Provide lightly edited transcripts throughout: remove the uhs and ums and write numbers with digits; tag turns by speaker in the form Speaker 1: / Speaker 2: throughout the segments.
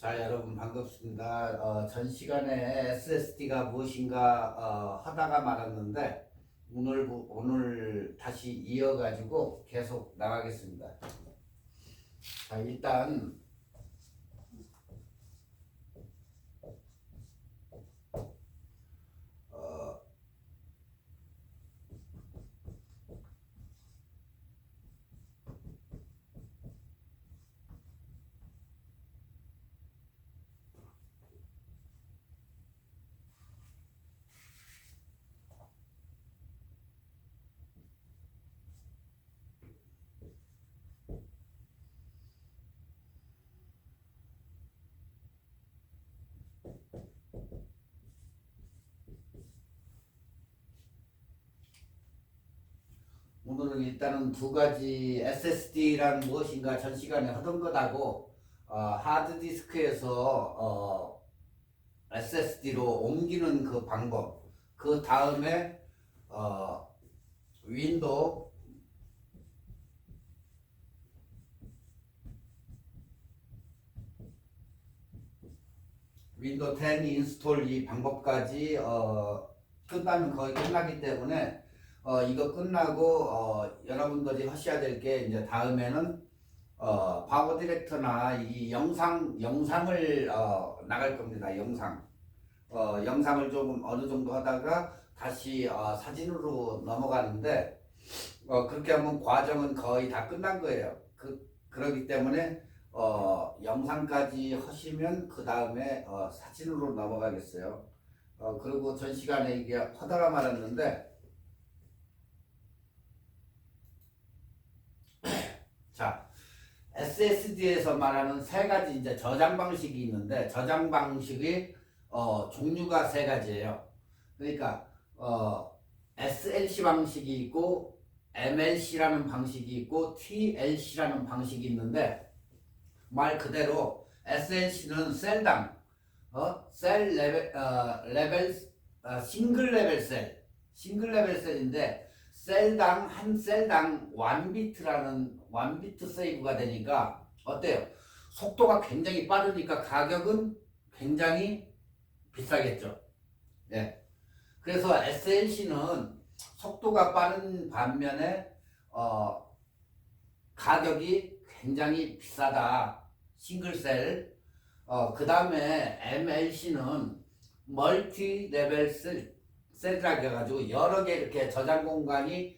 Speaker 1: 자, 여러분 반갑습니다. 전 시간에 SSD가 무엇인가 하다가 말았는데 오늘 다시 이어가지고 계속 나가겠습니다. 자, 일단 어, 오늘은 일단은 두 가지 SSD란 무엇인가 전 시간에 하던 것하고 하드디스크에서 SSD로 옮기는 그 방법, 그 다음에 어, 윈도우 윈도우 10 인스톨 이 방법까지 끝나면 거의 끝나기 때문에 이거 끝나고 여러분들이 하셔야 될 게 이제 다음에는 파워 디렉터나 이 영상을 나갈 겁니다. 영상을 좀 어느 정도 하다가 다시 사진으로 넘어가는데 그렇게 하면 과정은 거의 다 끝난 거예요. 그러기 때문에 영상까지 하시면 그 다음에 사진으로 넘어가겠어요. 그리고 전 시간에 이게 하다가 말았는데, 자, SSD에서 말하는 세 가지 이제 저장 방식이 있는데, 저장 방식이 종류가 세 가지예요. 그러니까 SLC 방식이 있고 MLC라는 방식이 있고 TLC라는 방식이 있는데, 말 그대로 SLC는 셀당 셀 레벨 싱글 레벨 셀인데, 한 셀당 1비트 세이브가 되니까 어때요? 속도가 굉장히 빠르니까 가격은 굉장히 비싸겠죠. 예. 그래서 SLC는 속도가 빠른 반면에 가격이 굉장히 비싸다. 싱글셀. 그 다음에 MLC는 멀티 레벨 셀이라고 해가지고 여러 개 이렇게 저장 공간이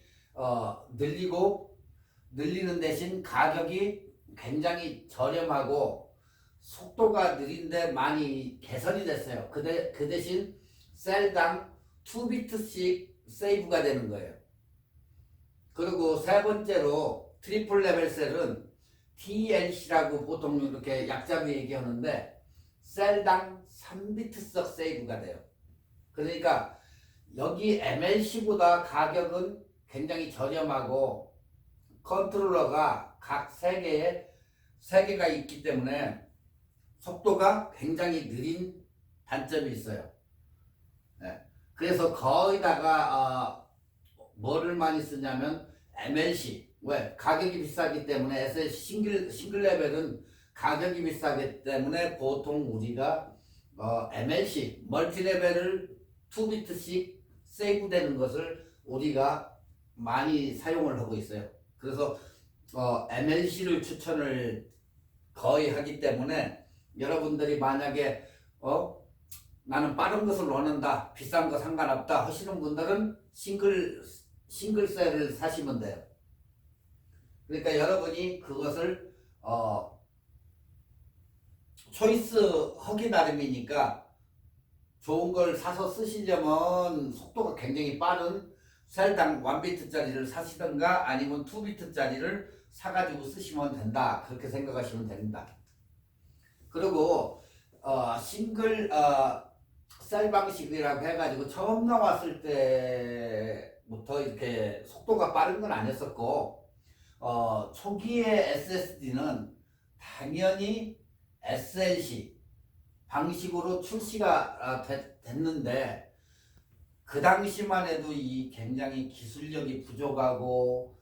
Speaker 1: 늘리는 대신 가격이 굉장히 저렴하고 속도가 느린데 많이 개선이 됐어요. 그 대신 셀당 2비트씩 세이브가 되는 거예요. 그리고 세 번째로 트리플 레벨 셀은 TLC라고 보통 이렇게 약자로 얘기하는데, 셀당 3비트씩 세이브가 돼요. 그러니까 여기 MLC보다 가격은 굉장히 저렴하고 컨트롤러가 각 세 개가 있기 때문에 속도가 굉장히 느린 단점이 있어요. 네. 그래서 거의다가 뭐를 많이 쓰냐면 MLC. 왜? 가격이 비싸기 때문에 SLC 싱글 레벨은 가격이 비싸기 때문에 보통 우리가 MLC 멀티 레벨을 2비트씩 세이브 되는 것을 우리가 많이 사용을 하고 있어요. 그래서 MLC를 추천을 거의 하기 때문에, 여러분들이 만약에 나는 빠른 것을 원한다, 비싼 거 상관없다 하시는 분들은 싱글셀을 사시면 돼요. 그러니까 여러분이 그것을 초이스 하기 나름이니까, 좋은 걸 사서 쓰시려면 속도가 굉장히 빠른 셀당 1비트짜리를 사시던가 아니면 2비트짜리를 사가지고 쓰시면 된다. 그렇게 생각하시면 됩니다. 그리고 싱글 셀 방식이라고 해가지고 처음 나왔을 때부터 이렇게 속도가 빠른 건 아니었었고, 초기의 SSD는 당연히 SLC 방식으로 출시가 됐는데, 그 당시만 해도 이 굉장히 기술력이 부족하고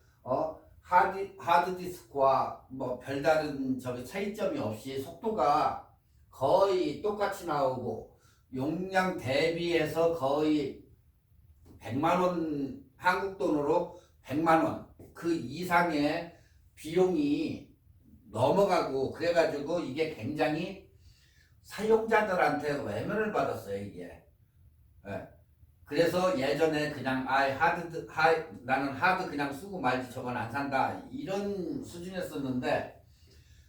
Speaker 1: 하드디스크와 뭐 별다른 차이점이 없이 속도가 거의 똑같이 나오고 용량 대비해서 거의 100만 원 한국 돈으로 100만 원 그 이상의 비용이 넘어가고 그래가지고 이게 굉장히 사용자들한테 외면을 받았어요 이게. 예. 그래서 예전에 그냥 나는 하드 그냥 쓰고 말지 저건 안 산다 이런 수준이었었는데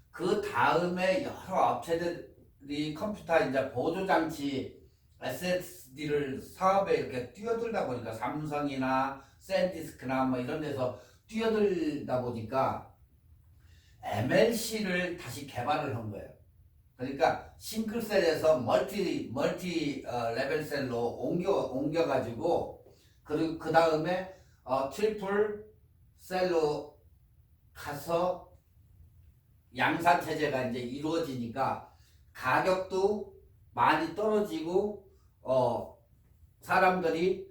Speaker 1: 그 다음에 여러 업체들이 컴퓨터 이제 보조장치 SSD를 사업에 이렇게 뛰어들다 보니까 삼성이나 샌디스크나 뭐 이런 데서 뛰어들다 보니까 MLC를 다시 개발을 한 거예요. 그러니까 싱글셀에서 멀티 레벨 셀로 옮겨가지고 그리고 그 다음에 트리플 셀로 가서 양산 체제가 이제 이루어지니까 가격도 많이 떨어지고 사람들이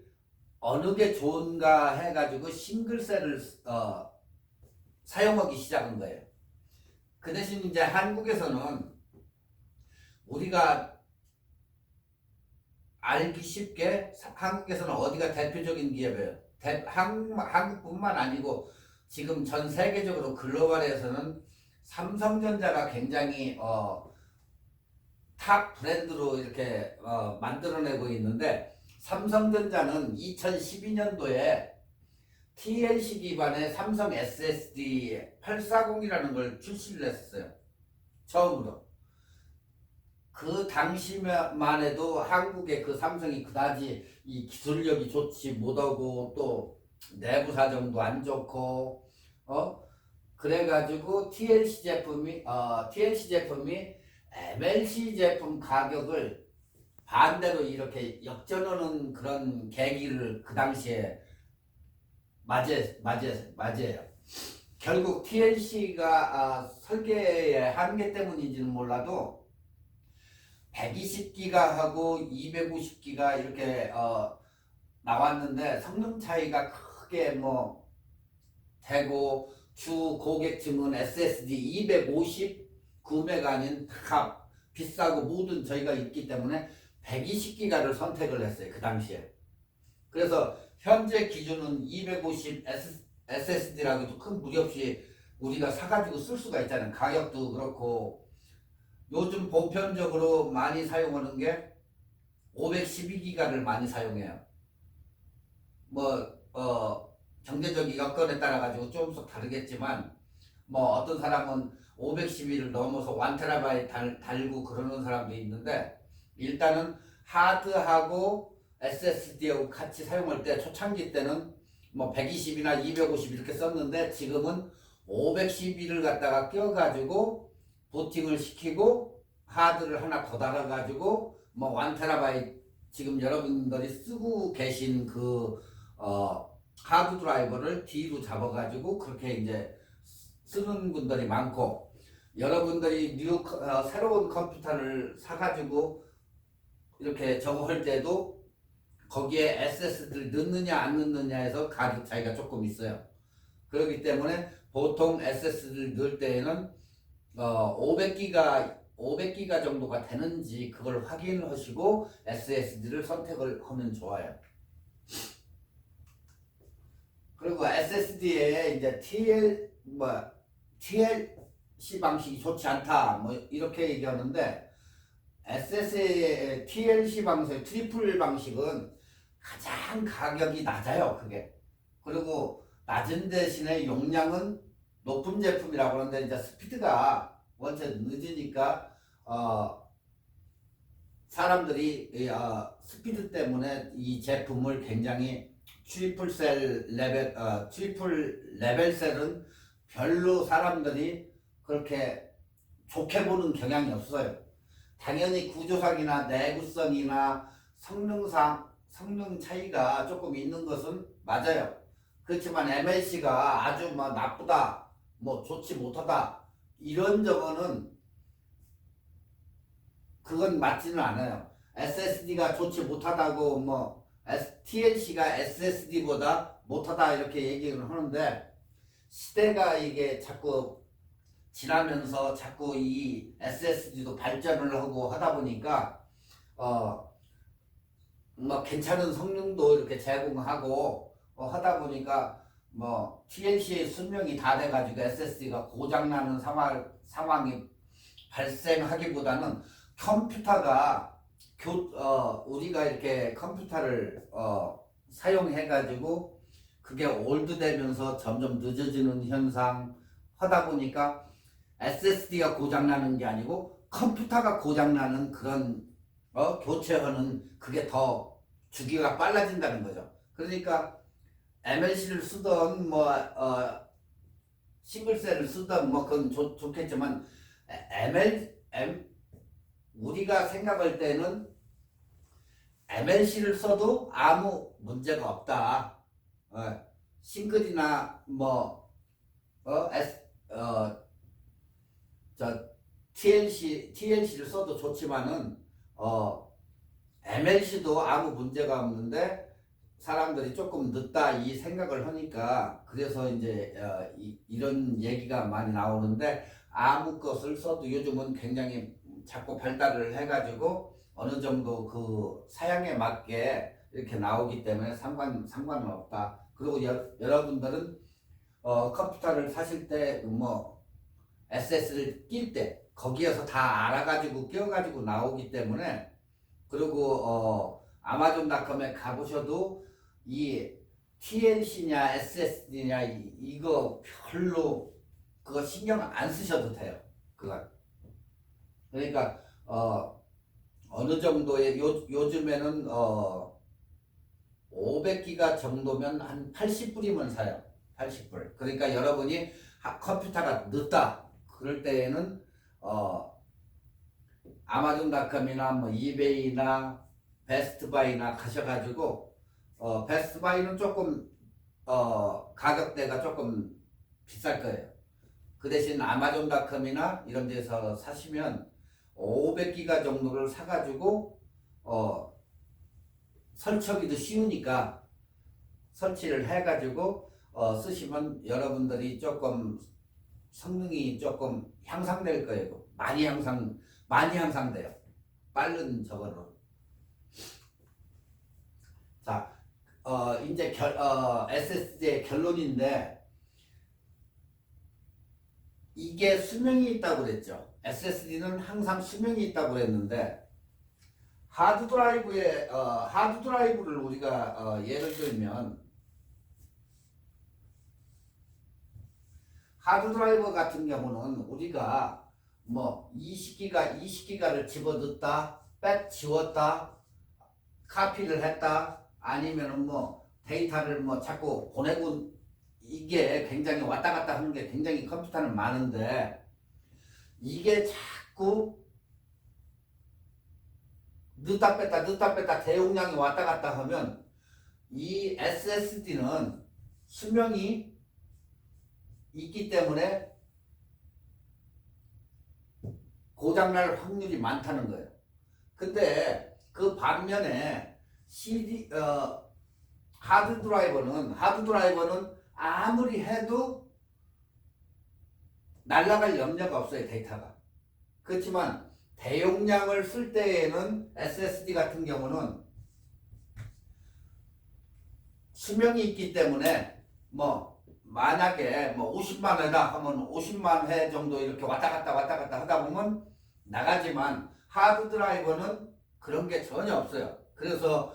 Speaker 1: 어느 게 좋은가 해가지고 싱글셀을 사용하기 시작한 거예요. 그 대신 이제 한국에서는 우리가 알기 쉽게 한국에서는 어디가 대표적인 기업이에요. 한국뿐만 아니고 지금 전 세계적으로 글로벌에서는 삼성전자가 굉장히 탑 브랜드로 이렇게 만들어내고 있는데 삼성전자는 2012년도에 TLC 기반의 삼성 SSD 840이라는 걸 출시를 했어요. 처음으로. 그 당시만 해도 한국의 그 삼성이 그다지 이 기술력이 좋지 못하고 또 내부 사정도 안 좋고 그래가지고 TLC 제품이 MLC 제품 가격을 반대로 이렇게 역전하는 그런 계기를 그 당시에 맞아요. 결국 TLC가 설계의 한계 때문인지는 몰라도 120기가하고 250기가 이렇게 나왔는데 성능 차이가 크게 뭐 되고 주 고객층은 SSD 250 구매가 아닌 다 비싸고 모든 저희가 있기 때문에 120기가를 선택을 했어요. 그 당시에. 그래서 현재 기준은 250 SSD라고 해도 큰 무리 없이 우리가 사가지고 쓸 수가 있잖아요. 가격도 그렇고 요즘 보편적으로 많이 사용하는 게 512기가를 많이 사용해요. 경제적 여건에 따라 가지고 조금씩 다르겠지만 어떤 사람은 512를 넘어서 1TB 달고 그러는 사람도 있는데 일단은 하드하고 SSD하고 같이 사용할 때 초창기 때는 120이나 250 이렇게 썼는데 지금은 512를 갖다가 껴가지고 부팅을 시키고 하드를 하나 더 달아가지고 1TB 지금 여러분들이 쓰고 계신 그 하드 드라이버를 D로 잡아가지고 그렇게 이제 쓰는 분들이 많고 여러분들이 새로운 컴퓨터를 사가지고 이렇게 저거 할 때도 거기에 SSD를 넣느냐 안 넣느냐에서 가격 차이가 조금 있어요. 그렇기 때문에 보통 SSD를 넣을 때에는 500기가 정도가 되는지 그걸 확인을 하시고 SSD를 선택을 하면 좋아요. 그리고 SSD에 이제 TLC 방식이 좋지 않다 이렇게 얘기하는데 TLC 방식, 트리플 방식은 가장 가격이 낮아요. 그게. 그리고 낮은 대신에 용량은 높은 제품이라고 하는데 이제 스피드가 원체 늦으니까 사람들이 스피드 때문에 이 제품을 굉장히 트리플 레벨 셀은 별로 사람들이 그렇게 좋게 보는 경향이 없어요. 당연히 구조상이나 내구성이나 성능 차이가 조금 있는 것은 맞아요. 그렇지만 MLC가 아주 나쁘다, 좋지 못하다 이런 점은 그건 맞지는 않아요. SSD가 좋지 못하다고 TLC가 SSD보다 못하다 이렇게 얘기를 하는데 시대가 이게 자꾸 지나면서 자꾸 이 SSD도 발전을 하고 하다 보니까 뭐 괜찮은 성능도 이렇게 제공하고 하다 보니까 뭐 TLC의 수명이 다 돼가지고 SSD가 고장나는 상황이 발생하기보다는 컴퓨터가 우리가 이렇게 컴퓨터를 사용해가지고 그게 올드되면서 점점 늦어지는 현상 하다 보니까 SSD가 고장나는 게 아니고 컴퓨터가 고장나는 그런 교체하는 그게 더 주기가 빨라진다는 거죠. 그러니까 MLC를 쓰던 싱글셀을 쓰던 그건 좋겠지만 우리가 생각할 때는 MLC를 써도 아무 문제가 없다. 싱글이나 TLC를 써도 좋지만은 MLC도 아무 문제가 없는데 사람들이 조금 늦다 이 생각을 하니까 그래서 이제 이런 얘기가 많이 나오는데 아무 것을 써도 요즘은 굉장히 자꾸 발달을 해가지고 어느 정도 그 사양에 맞게 이렇게 나오기 때문에 상관은 없다. 그리고 여러분들은 컴퓨터를 사실 때 SS를 낄 때 거기에서 다 알아가지고 끼워가지고 나오기 때문에 그리고 아마존닷컴에 가보셔도 이 TLC냐 SSD냐 이거 별로 그거 신경 안 쓰셔도 돼요. 그건 그러니까 어느 정도의 요즘에는 500기가 정도면 한 80불이면 사요. 80불. 그러니까 여러분이 컴퓨터가 늦다 그럴 때에는 아마존닷컴이나 이베이나 베스트바이나 가셔가지고 베스트바이는 조금 가격대가 조금 비쌀 거예요. 그 대신 아마존닷컴이나 이런 데서 사시면 500기가 정도를 사가지고 설치하기도 쉬우니까 설치를 해가지고 쓰시면 여러분들이 조금 성능이 조금 향상될 거예요. 많이 향상돼요. 빠른 저거로. 자, 이제 SSD의 결론인데 이게 수명이 있다고 그랬죠. SSD는 항상 수명이 있다고 그랬는데 하드드라이브를 우리가 예를 들면 하드드라이브 같은 경우는 우리가 20기가를 집어넣었다, 지웠다, 카피를 했다, 아니면은 데이터를 자꾸 보내고 이게 굉장히 왔다 갔다 하는 게 굉장히 컴퓨터는 많은데 이게 자꾸 넣다 뺐다 대용량이 왔다 갔다 하면 이 SSD는 수명이 있기 때문에 고장날 확률이 많다는 거예요. 근데 그 반면에 하드드라이버는 아무리 해도 날아갈 염려가 없어요. 데이터가. 그렇지만 대용량을 쓸 때에는 SSD 같은 경우는 수명이 있기 때문에 만약에 50만 회다 하면 50만 회 정도 이렇게 왔다 갔다 하다 보면 나가지만 하드드라이버는 그런 게 전혀 없어요. 그래서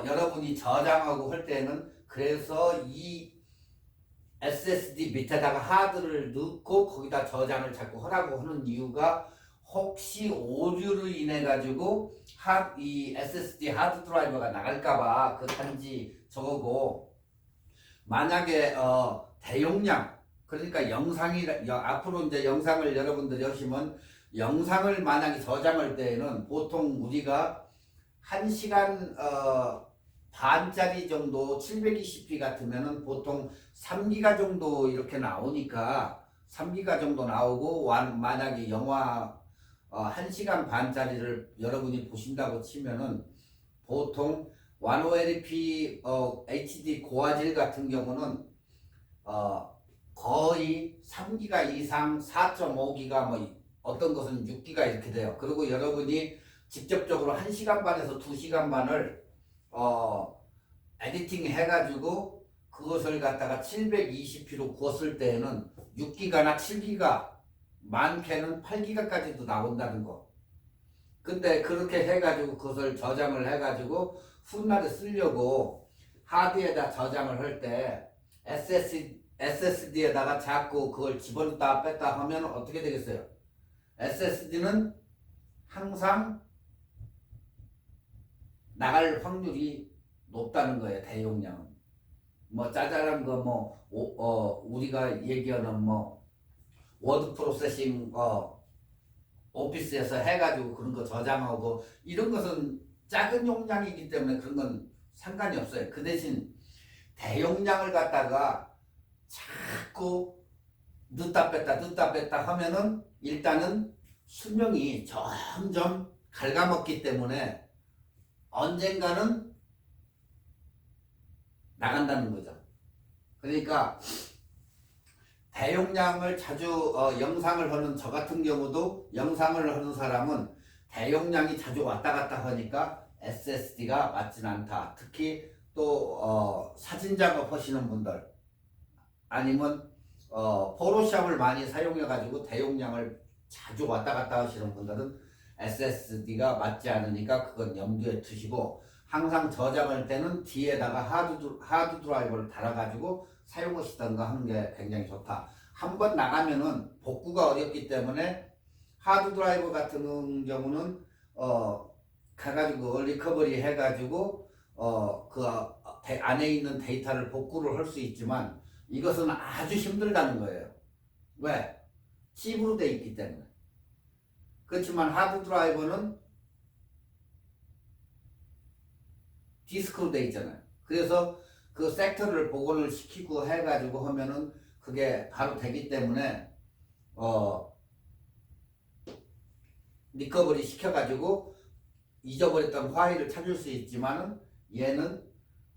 Speaker 1: 여러분이 저장하고 할 때는 그래서 이 SSD 밑에다가 하드를 넣고 거기다 저장을 자꾸 하라고 하는 이유가 혹시 오류로 인해 가지고 이 SSD 하드 드라이버가 나갈까봐 그 단지 저거고 만약에 대용량 그러니까 앞으로 이제 영상을 여러분들이 하시면 영상을 만약에 저장할 때에는 보통 우리가 1시간 반짜리 정도 720p 같으면은 보통 3기가 정도 이렇게 나오니까 3기가 정도 나오고 만약에 영화 1시간 반짜리를 여러분이 보신다고 치면은 보통 1080p HD 고화질 같은 경우는 거의 3기가 이상 4.5기가 뭐 어떤 것은 6기가 이렇게 돼요. 그리고 여러분이 직접적으로 1시간 반에서 2시간 반을 에디팅 해가지고 그것을 갖다가 720p로 구웠을 때에는 6기가나 7기가 많게는 8기가까지도 나온다는 거. 근데 그렇게 해가지고 그것을 저장을 해가지고 훗날에 쓰려고 하드에다 저장을 할 때 SSD에다가 자꾸 그걸 집어넣다 뺐다 하면 어떻게 되겠어요? SSD는 항상 나갈 확률이 높다는 거예요. 대용량은. 뭐 짜잘한 거 우리가 얘기하는 워드 프로세싱 오피스에서 해가지고 그런 거 저장하고 이런 것은 작은 용량이기 때문에 그런 건 상관이 없어요. 그 대신 대용량을 갖다가 자꾸 넣다 뺐다 하면은 일단은 수명이 점점 갉아먹기 때문에 언젠가는 나간다는 거죠. 그러니까 대용량을 자주 영상을 하는 저 같은 경우도 영상을 하는 사람은 대용량이 자주 왔다 갔다 하니까 SSD가 맞진 않다. 특히 또 사진 작업 하시는 분들 아니면 포토샵을 많이 사용해 가지고 대용량을 자주 왔다 갔다 하시는 분들은 SSD가 맞지 않으니까 그건 염두에 두시고 항상 저장할 때는 뒤에다가 하드 드라이버를 달아 가지고 사용하시던가 하는 게 굉장히 좋다. 한번 나가면은 복구가 어렵기 때문에 하드 드라이버 같은 경우는 가가지고 리커버리 해가지고 그 안에 있는 데이터를 복구를 할 수 있지만 이것은 아주 힘들다는 거예요. 왜? 칩으로 돼 있기 때문에. 그렇지만 하드 드라이버는 디스크로 돼 있잖아요. 그래서 그 섹터를 복원을 시키고 해가지고 하면은 그게 바로 되기 때문에 리커버리 시켜가지고 잊어버렸던 파일을 찾을 수 있지만은 얘는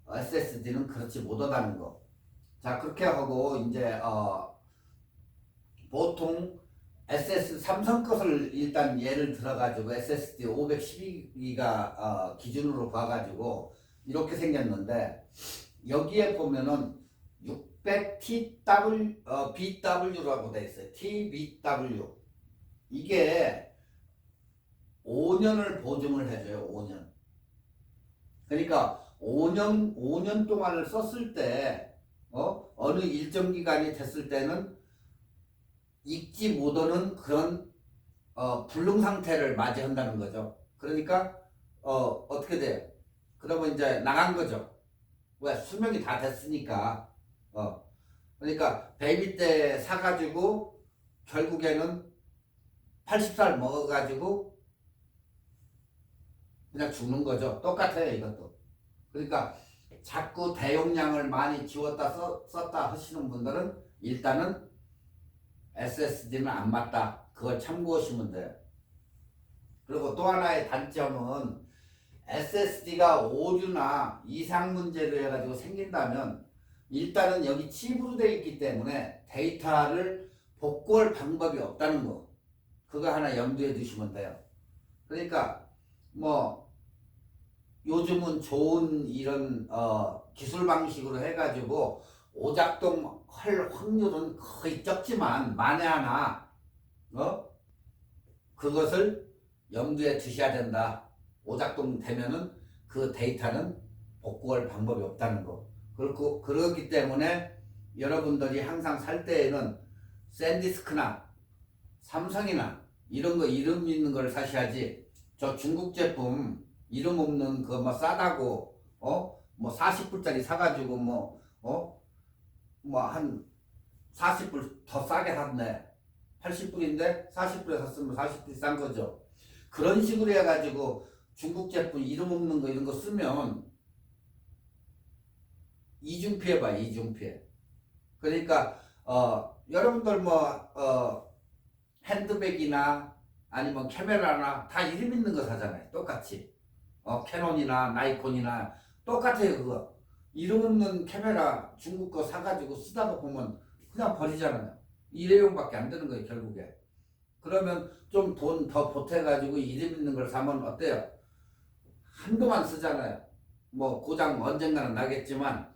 Speaker 1: SSD는 그렇지 못하다는 거. 자, 그렇게 하고 이제 보통 삼성 것을 일단 예를 들어가지고 SSD 512기가 기준으로 봐가지고 이렇게 생겼는데 여기에 보면은 600BW라고 돼 있어요. TBW. 이게 5년을 보증을 해줘요. 5년. 그러니까 5년 동안을 썼을 때 어느 일정 기간이 됐을 때는 읽지 못하는 그런 불능 상태를 맞이한다는 거죠. 그러니까 어떻게 돼요? 그러면 이제 나간 거죠. 왜? 수명이 다 됐으니까. 그러니까 베이비 때 사가지고 결국에는 80살 먹어가지고 그냥 죽는 거죠. 똑같아요, 이것도. 그러니까 자꾸 대용량을 많이 지웠다 썼다 하시는 분들은 일단은 SSD는 안 맞다. 그걸 참고하시면 돼요. 그리고 또 하나의 단점은 SSD가 오류나 이상 문제로 해가지고 생긴다면 일단은 여기 칩으로 되어 있기 때문에 데이터를 복구할 방법이 없다는 거. 그거 하나 염두에 두시면 돼요. 그러니까 요즘은 좋은 이런 기술 방식으로 해가지고 오작동 할 확률은 거의 적지만 만에 하나 그것을 염두에 두셔야 된다. 오작동 되면은 그 데이터는 복구할 방법이 없다는 거. 그렇기 때문에 여러분들이 항상 살 때에는 샌디스크나 삼성이나 이런 거 이름 있는 걸 사셔야지. 저 중국 제품 이름 없는 거 싸다고 40불짜리 사가지고 한 40불 더 싸게 샀네. 80불인데 40불에 샀으면 40불 싼 거죠. 그런 식으로 해가지고 중국 제품 이름 없는 거 이런 거 쓰면 이중피해 봐요. 이중피해. 그러니까 여러분들 핸드백이나 아니면 카메라나 다 이름 있는 거 사잖아요. 똑같이. 캐논이나 나이콘이나 똑같아요. 그거 이름 없는 카메라 중국 거 사가지고 쓰다가 보면 그냥 버리잖아요. 일회용밖에 안 되는 거예요, 결국에. 그러면 좀 돈 더 보태가지고 이름 있는 걸 사면 어때요? 한동안 쓰잖아요. 뭐 고장 언젠가는 나겠지만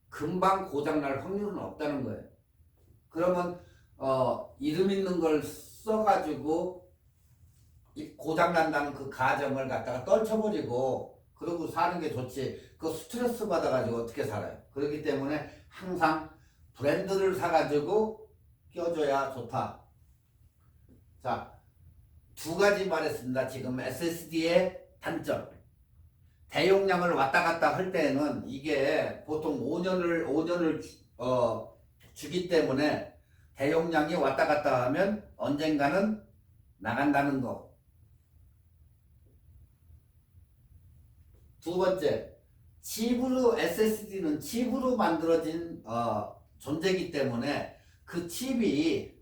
Speaker 1: 금방 고장 날 확률은 없다는 거예요. 그러면 이름 있는 걸 써가지고 고장 난다는 그 가정을 갖다가 떨쳐버리고 그러고 사는 게 좋지. 그 스트레스 받아가지고 어떻게 살아요? 그렇기 때문에 항상 브랜드를 사가지고 껴줘야 좋다. 자, 두 가지 말했습니다. 지금 SSD의 단점. 대용량을 왔다 갔다 할 때는 이게 보통 5년을 주기 때문에 대용량이 왔다 갔다 하면 언젠가는 나간다는 거. 두 번째, SSD는 칩으로 만들어진 존재이기 때문에 그 칩이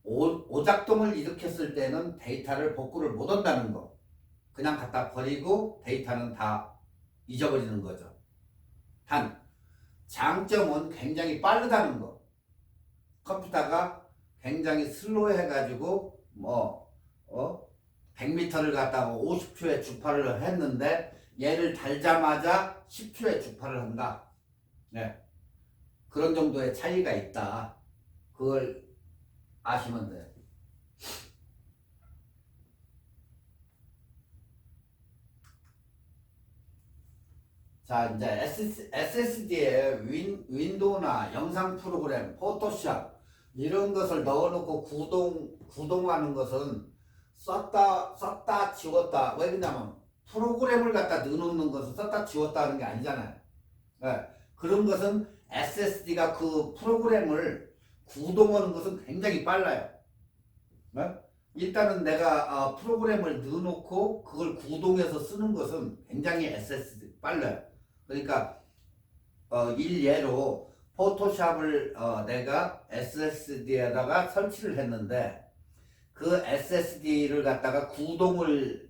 Speaker 1: 오작동을 일으켰을 때는 데이터를 복구를 못 한다는 거. 그냥 갖다 버리고 데이터는 다 잊어버리는 거죠. 단, 장점은 굉장히 빠르다는 거. 컴퓨터가 굉장히 슬로우해가지고 100m를 갖다가 50초에 주파를 했는데 얘를 달자마자 10초에 주파를 한다. 네. 그런 정도의 차이가 있다. 그걸 아시면 돼요. 자, 이제 SSD에 윈도우나 영상 프로그램, 포토샵 이런 것을 넣어놓고 구동하는 것은 썼다 지웠다. 왜 그러냐면 프로그램을 갖다 넣어놓는 것은 썼다 지웠다 하는 게 아니잖아요. 네. 그런 것은 SSD가 그 프로그램을 구동하는 것은 굉장히 빨라요. 네? 일단은 내가 프로그램을 넣어놓고 그걸 구동해서 쓰는 것은 굉장히 SSD 빨라요. 그러니까 일예로 포토샵을 내가 SSD에다가 설치를 했는데 그 SSD를 갖다가 구동을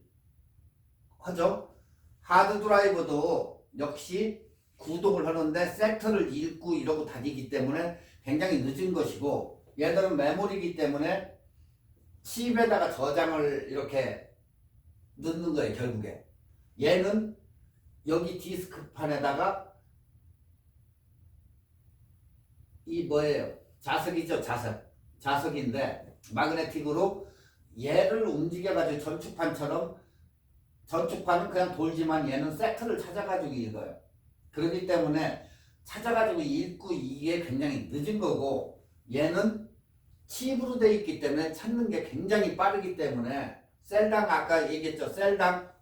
Speaker 1: 하죠. 하드 드라이브도 역시 구동을 하는데 섹터를 읽고 이러고 다니기 때문에 굉장히 늦은 것이고 얘들은 메모리이기 때문에 칩에다가 저장을 이렇게 넣는 거예요. 결국에 얘는 여기 디스크판에다가 이 뭐예요? 자석이죠. 자석인데 마그네틱으로 얘를 움직여가지고 전축판은 그냥 돌지만 얘는 섹터를 찾아가지고 읽어요. 그렇기 때문에 찾아가지고 읽고 이게 굉장히 늦은 거고 얘는 칩으로 되어 있기 때문에 찾는 게 굉장히 빠르기 때문에 셀당 아까 얘기했죠. 셀당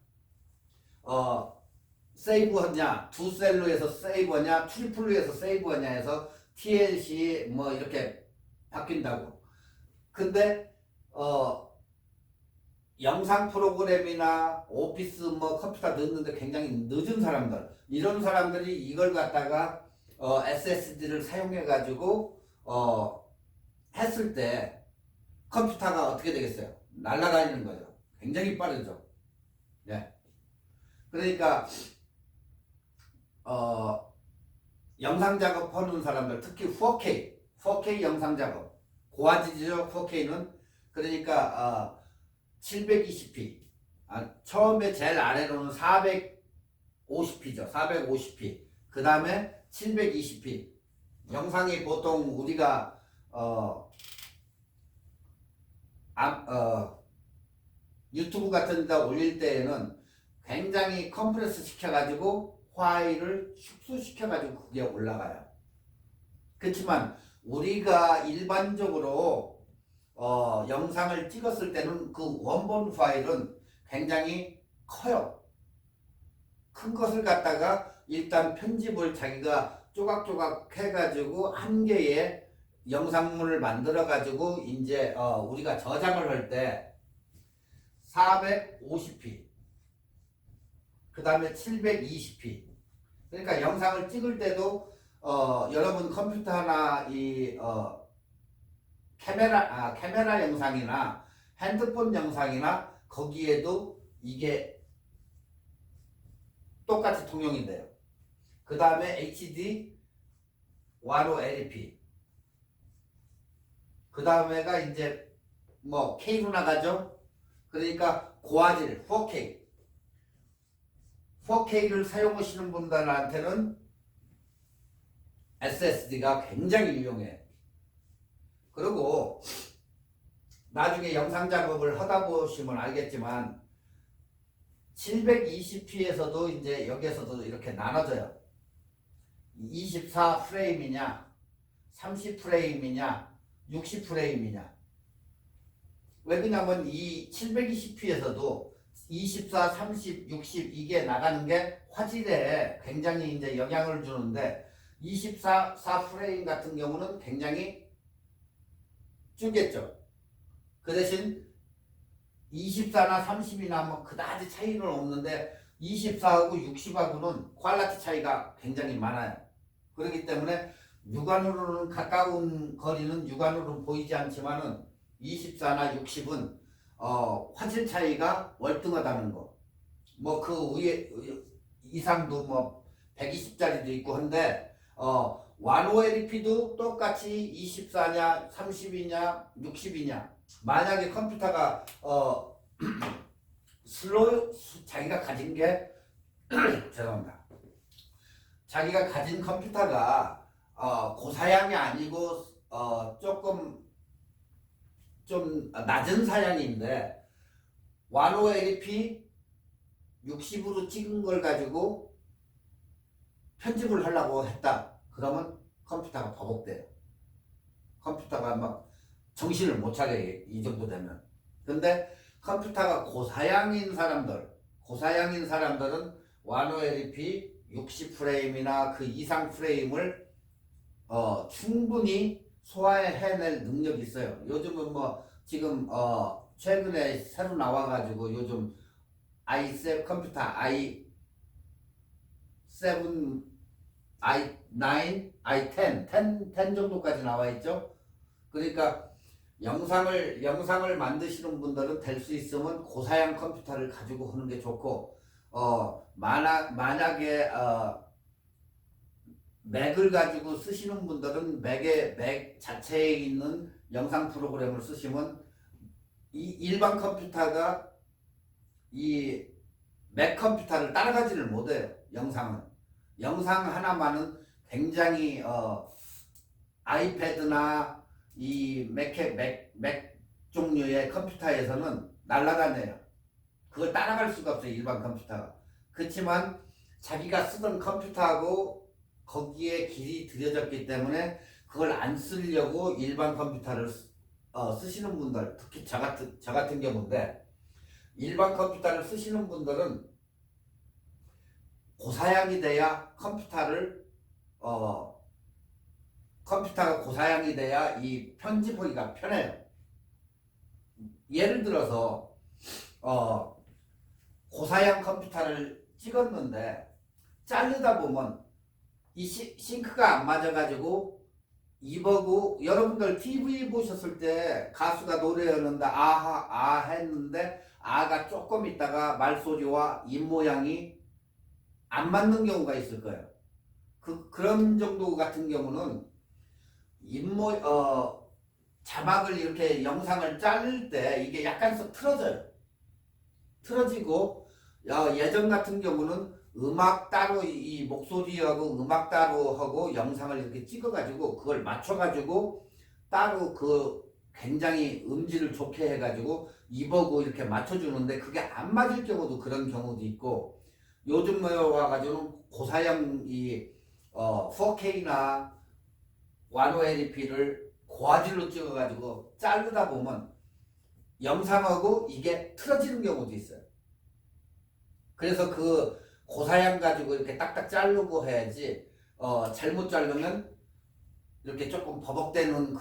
Speaker 1: 세이브하냐, 두 셀로 해서 세이브하냐, 트리플로 해서 세이브하냐 해서 TLC 뭐 이렇게 바뀐다고. 근데 영상 프로그램이나 오피스 뭐 컴퓨터 넣는데 굉장히 늦은 사람들, 이런 사람들이 이걸 갖다가 SSD를 사용해 가지고 했을 때 컴퓨터가 어떻게 되겠어요? 날아다니는 거죠. 굉장히 빠르죠. 네. 그러니까 영상 작업하는 사람들, 특히 4K 영상 작업 고화질이죠. 4K는 그러니까 720p 처음에 제일 아래로는 450p죠. 450p 그 다음에 720p 영상이 보통 우리가 유튜브 같은 데 올릴 때에는 굉장히 컴프레스 시켜가지고 파일을 축소시켜가지고 그게 올라가요. 그렇지만 우리가 일반적으로 영상을 찍었을 때는 그 원본 파일은 굉장히 커요. 큰 것을 갖다가 일단 편집을 자기가 조각조각 해가지고 한 개의 영상물을 만들어가지고 이제 우리가 저장을 할 때 450p 그 다음에 720p 그러니까 영상을 찍을 때도 여러분 컴퓨터나 이 카메라 영상이나 핸드폰 영상이나 거기에도 이게 똑같이 통용이 돼요. 그 다음에 HD 1.5LP 그 다음에가 이제 뭐 K로 나가죠. 그러니까 고화질 4K. 4K를 사용하시는 분들한테는 SSD가 굉장히 유용해. 그리고 나중에 영상 작업을 하다 보시면 알겠지만 720p에서도 이제 여기에서도 이렇게 나눠져요. 24 프레임이냐, 30 프레임이냐, 60 프레임이냐. 왜 그러냐면 이 720p에서도 24, 30, 60 이게 나가는 게 화질에 굉장히 이제 영향을 주는데 24 프레임 같은 경우는 굉장히 줄겠죠. 그 대신 24나 30이나 뭐 그다지 차이는 없는데 24하고 60하고는 퀄리티 차이가 굉장히 많아요. 그렇기 때문에 육안으로는 가까운 거리는 육안으로는 보이지 않지만은 24나 60은 화질 차이가 월등하다는 거. 뭐 그 위에 이상도 뭐 120짜리도 있고 한데 완호 LP도 똑같이 24냐 30이냐 60이냐. 만약에 컴퓨터가 슬로우 자기가 가진 게 죄송합니다. 자기가 가진 컴퓨터가 고사양이 아니고 조금 좀 낮은 사양인데 완호 LP 60으로 찍은 걸 가지고 편집을 하려고 했다. 그러면 컴퓨터가 버벅대요. 컴퓨터가 막 정신을 못 차게 이 정도 되면. 근데 컴퓨터가 고사양인 사람들은 완호 LP 60 프레임이나 그 이상 프레임을 충분히 소화해낼 능력이 있어요. 요즘은 뭐 지금 최근에 새로 나와가지고 요즘 i7 컴퓨터 i7, i9, i10, 10 정도까지 나와 있죠. 그러니까 영상을 만드시는 분들은 될 수 있으면 고사양 컴퓨터를 가지고 하는 게 좋고 만약에 맥을 가지고 쓰시는 분들은 맥 자체에 있는 영상 프로그램을 쓰시면 이 일반 컴퓨터가 이 맥 컴퓨터를 따라가지를 못해요. 영상 하나만은 굉장히 아이패드나 이 맥 종류의 컴퓨터에서는 날아다녀요. 그걸 따라갈 수가 없어요. 일반 컴퓨터가. 그렇지만 자기가 쓰던 컴퓨터하고 거기에 길이 들여졌기 때문에 그걸 안 쓰려고 일반 컴퓨터를 쓰시는 분들, 특히 저 같은 경우인데 일반 컴퓨터를 쓰시는 분들은 고사양이 돼야 컴퓨터가 고사양이 돼야 이 편집하기가 편해요. 예를 들어서 고사양 컴퓨터를 찍었는데 자르다 보면 이 싱크가 안 맞아가지고 이버고 여러분들 TV 보셨을 때 가수가 노래하는데 아 했는데 아가 조금 있다가 말소리와 입모양이 안 맞는 경우가 있을 거예요. 그런 정도 같은 경우는 자막을 이렇게 영상을 자를 때 이게 약간씩 틀어지고 예전 같은 경우는 음악 따로 이 목소리하고 음악 따로 하고 영상을 이렇게 찍어가지고 그걸 맞춰가지고 따로 그 굉장히 음질을 좋게 해가지고 입어고 이렇게 맞춰주는데 그게 안 맞을 경우도 그런 경우도 있고 요즘 와가지고는 고사양 이 4K나 완호 LP를 고화질로 찍어가지고 자르다 보면 영상하고 이게 틀어지는 경우도 있어요. 그래서 그 고사양 가지고 이렇게 딱딱 자르고 해야지 잘못 자르면 이렇게 조금 버벅대는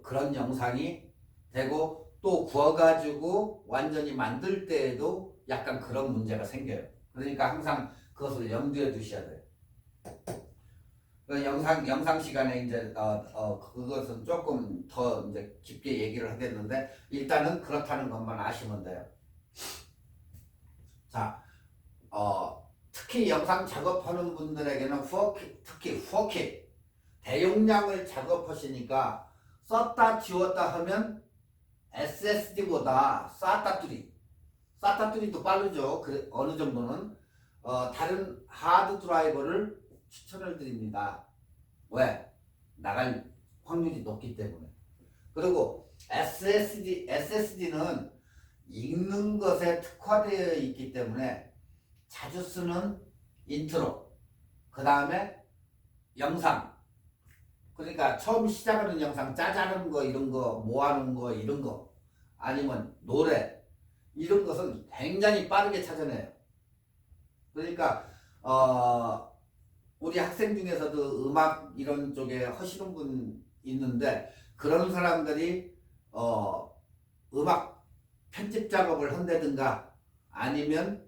Speaker 1: 그런 영상이 되고 또 구워가지고 완전히 만들 때에도 약간 그런 문제가 생겨요. 그러니까 항상 그것을 염두에 두셔야 돼요. 영상 시간에 이제 그것은 조금 더 이제 깊게 얘기를 하겠는데 일단은 그렇다는 것만 아시면 돼요. 자, 특히 영상 작업하는 분들에게는 특히 4K 대용량을 작업하시니까 썼다 지웠다 하면 SSD보다 SATA3도 빠르죠. 어느 정도는 다른 하드 드라이버를 추천을 드립니다. 왜? 나갈 확률이 높기 때문에. 그리고 SSD는 읽는 것에 특화되어 있기 때문에 자주 쓰는 인트로, 그 다음에 영상, 그러니까 처음 시작하는 영상, 짜자는 거, 이런 거, 모아놓은 거, 이런 거, 아니면 노래, 이런 것은 굉장히 빠르게 찾아내요. 그러니까 우리 학생 중에서도 음악 이런 쪽에 하시는 분 있는데, 그런 사람들이 음악 편집 작업을 한다든가 아니면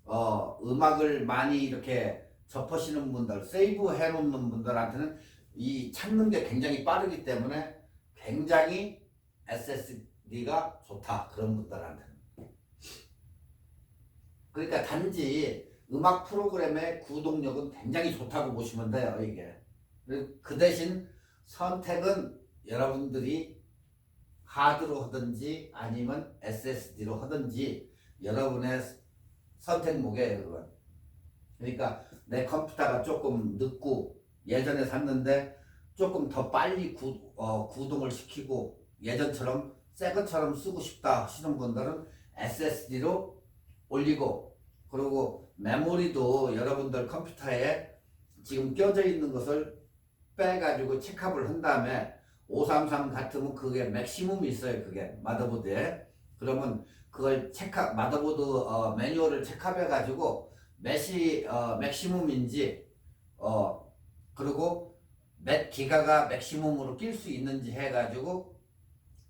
Speaker 1: 음악을 많이 이렇게 접하시는 분들, 세이브 해놓는 분들한테는 이 찾는 게 굉장히 빠르기 때문에 굉장히 SSD가 좋다, 그런 분들한테는. 그러니까 단지 음악 프로그램의 구동력은 굉장히 좋다고 보시면 돼요, 이게. 그 대신 선택은 여러분들이 하드로 하든지 아니면 SSD로 하든지 여러분의 선택목이에요, 그건. 그러니까 내 컴퓨터가 조금 늦고 예전에 샀는데 조금 더 빨리 구동을 시키고 예전처럼 새 것처럼 쓰고 싶다 하시는 분들은 SSD로 올리고, 그리고 메모리도 여러분들 컴퓨터에 지금 껴져 있는 것을 빼가지고 체크업을 한 다음에 533 같으면 그게 맥시멈이 있어요. 그게 마더보드에. 그러면 그걸 마더보드 매뉴얼을 체크해 가지고 맥시멈인지 그리고 몇 기가가 맥시멈으로 낄 수 있는지 해가지고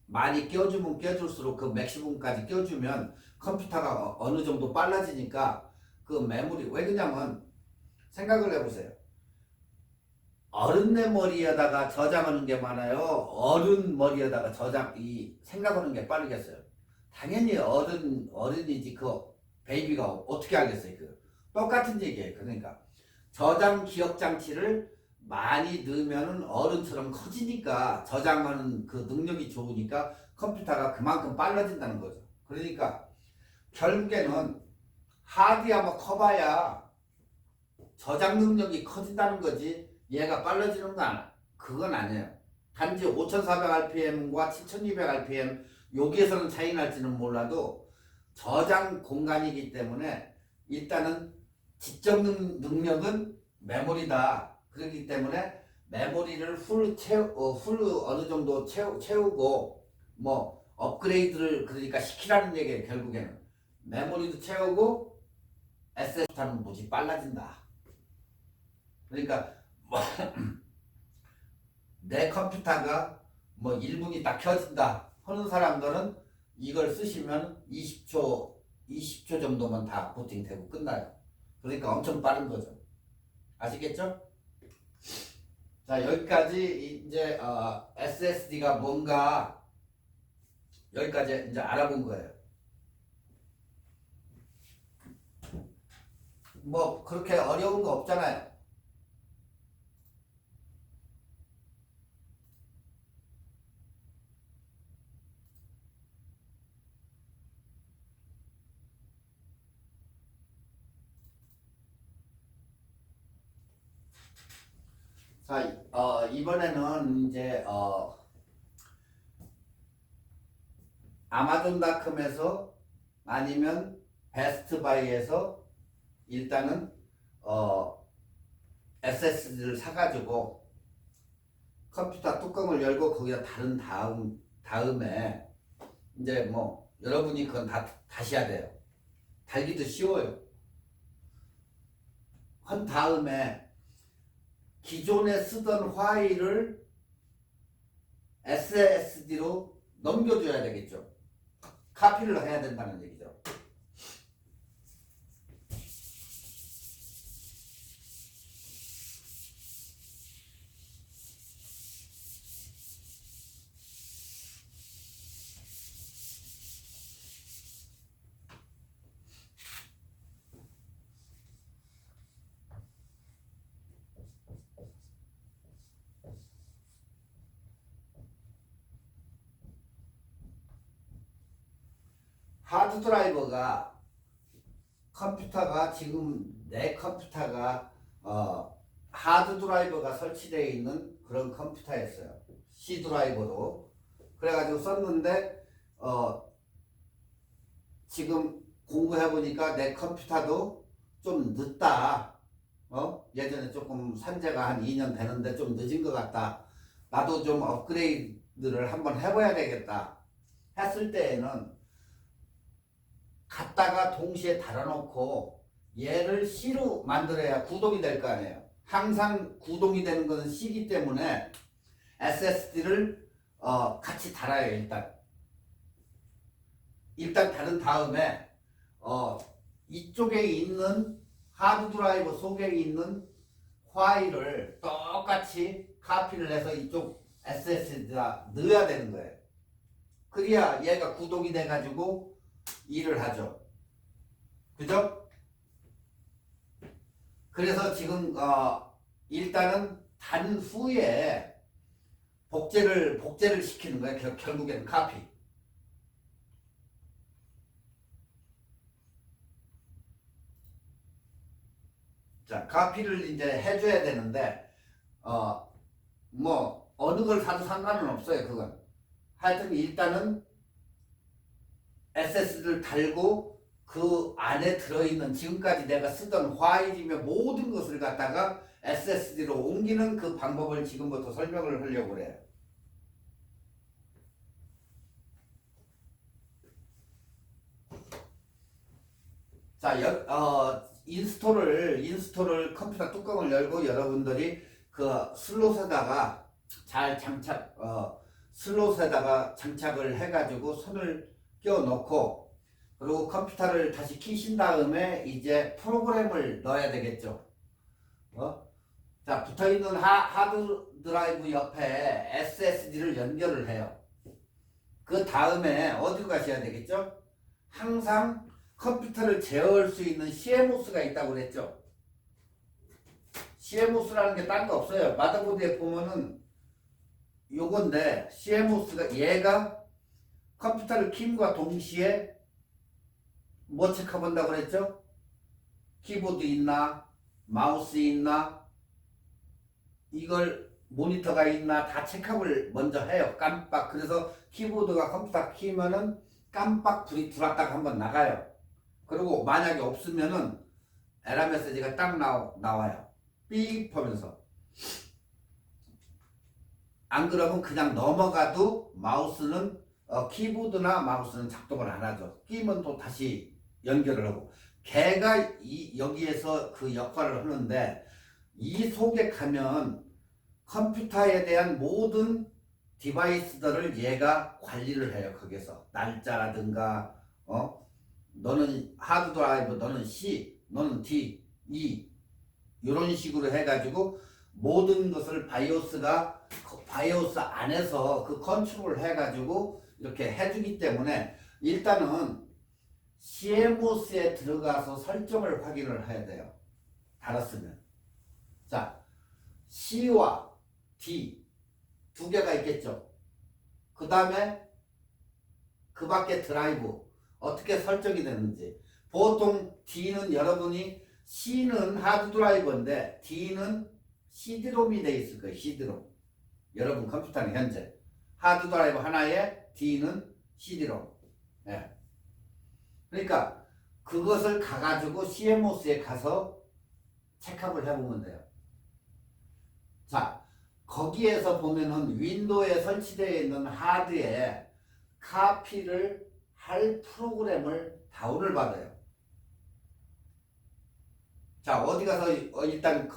Speaker 1: 많이 껴주면 껴줄수록 그 맥시멈까지 껴주면 컴퓨터가 어느 정도 빨라지니까 그 메모리, 왜 그러냐면 생각을 해보세요. 어른네 머리에다가 저장하는 게 많아요. 어른 머리에다가 생각하는 게 빠르겠어요. 당연히 어른이지 그 베이비가 어떻게 알겠어요. 똑같은 얘기예요. 그러니까 저장 기억 장치를 많이 넣으면 어른처럼 커지니까 저장하는 그 능력이 좋으니까 컴퓨터가 그만큼 빨라진다는 거죠. 그러니까 결국에는 하드야만 커봐야 저장 능력이 커진다는 거지 얘가 빨라지는 그건 아니에요. 단지 5400rpm과 7200rpm 여기에서는 차이 날지는 몰라도 저장 공간이기 때문에 일단은 지적 능력은 메모리다. 그렇기 때문에 메모리를 풀 어느 정도 채우고 뭐 업그레이드를 그러니까 시키라는 얘기예요. 결국에는 메모리도 채우고 SSD는 무지 빨라진다. 그러니까 뭐 내 컴퓨터가 뭐 1분이 딱 켜진다 하는 사람들은 이걸 쓰시면 20초 정도면 다 부팅되고 끝나요. 그러니까 엄청 빠른 거죠. 아시겠죠? 자, 여기까지 이제 SSD가 뭔가 여기까지 이제 알아본 거예요. 뭐 그렇게 어려운 거 없잖아요. 자, 이번에는 이제 아마존닷컴에서 아니면 베스트바이에서 일단은 SSD를 사가지고 컴퓨터 뚜껑을 열고 거기다 다른 다음에 이제 뭐 여러분이 그건 다 다셔야 돼요. 달기도 쉬워요. 한 다음에 기존에 쓰던 파일을 SSD로 넘겨줘야 되겠죠. 카피를 해야 된다는 얘기죠. 하드 드라이버가 컴퓨터가 지금 내 컴퓨터가 하드 드라이버가 설치되어 있는 그런 컴퓨터였어요. C 드라이버로. 그래가지고 썼는데 지금 공부해 보니까 내 컴퓨터도 좀 늦다. 예전에 조금 산지가 한 2년 되는데 좀 늦은 것 같다. 나도 좀 업그레이드를 한번 해봐야 되겠다. 했을 때에는 갖다가 동시에 달아놓고 얘를 C로 만들어야 구동이 될 거 아니에요. 항상 구동이 되는 것은 C이기 때문에 SSD를 같이 달아요. 일단 다른 다음에 이쪽에 있는 하드 드라이브 속에 있는 파일을 똑같이 카피를 해서 이쪽 SSD에다 넣어야 되는 거예요. 그래야 얘가 구동이 돼 가지고 일을 하죠. 그죠? 그래서 지금 일단은 단 후에 복제를 시키는 거예요. 결국에는 카피. 자, 카피를 이제 해줘야 되는데 뭐 어느 걸 사도 상관은 없어요. 그건 하여튼 일단은 SSD를 달고 그 안에 들어있는 지금까지 내가 쓰던 파일이며 모든 것을 갖다가 SSD로 옮기는 그 방법을 지금부터 설명을 하려고 그래요. 자, 인스톨을 컴퓨터 뚜껑을 열고 여러분들이 그 슬롯에다가 잘 슬롯에다가 장착을 해가지고 손을 끼워 넣고, 그리고 컴퓨터를 다시 키신 다음에 이제 프로그램을 넣어야 되겠죠. 자, 붙어있는 하드 드라이브 옆에 SSD를 연결을 해요. 그 다음에 어디로 가셔야 되겠죠? 항상 컴퓨터를 제어할 수 있는 CMOS가 있다고 그랬죠. CMOS라는 게 딴 거 없어요. 마더보드에 보면은 요건데, CMOS가 얘가 컴퓨터를 킴과 동시에 뭐 체크한다고 그랬죠? 키보드 있나, 마우스 있나, 이걸 모니터가 있나 다 체크를 먼저 해요. 깜빡. 그래서 키보드가 컴퓨터 키면은 깜빡 불이 들어왔다가 한번 나가요. 그리고 만약에 없으면은 에러 메시지가 딱 나와요. 삐 하면서. 안 그러면 그냥 넘어가도 마우스는 키보드나 마우스는 작동을 안 하죠. 끼면 또 다시 연결을 하고. 걔가 여기에서 그 역할을 하는데, 이 속에 가면 컴퓨터에 대한 모든 디바이스들을 얘가 관리를 해요. 거기서 날짜라든가 너는 하드 드라이브, 너는 C, 너는 D, E 이런 식으로 해가지고 모든 것을 바이오스 안에서 그 컨트롤을 해가지고 이렇게 해주기 때문에 일단은 CMOS에 들어가서 설정을 확인을 해야 돼요. 달았으면. 자, C와 D 두 개가 있겠죠. 그 다음에 그 밖에 드라이브 어떻게 설정이 되는지. 보통 D는 여러분이 C는 하드 드라이버인데 D는 CD롬이 되어 있을 거예요. CD롬. 여러분 컴퓨터는 현재 하드 드라이버 하나에 D는 CD롬. 네. 그러니까 그것을 가가지고 CMOS에 가서 체크업을 해보면 돼요. 자, 거기에서 보면은 윈도우에 설치되어 있는 하드에 카피를 할 프로그램을 다운을 받아요. 자, 어디 가서 일단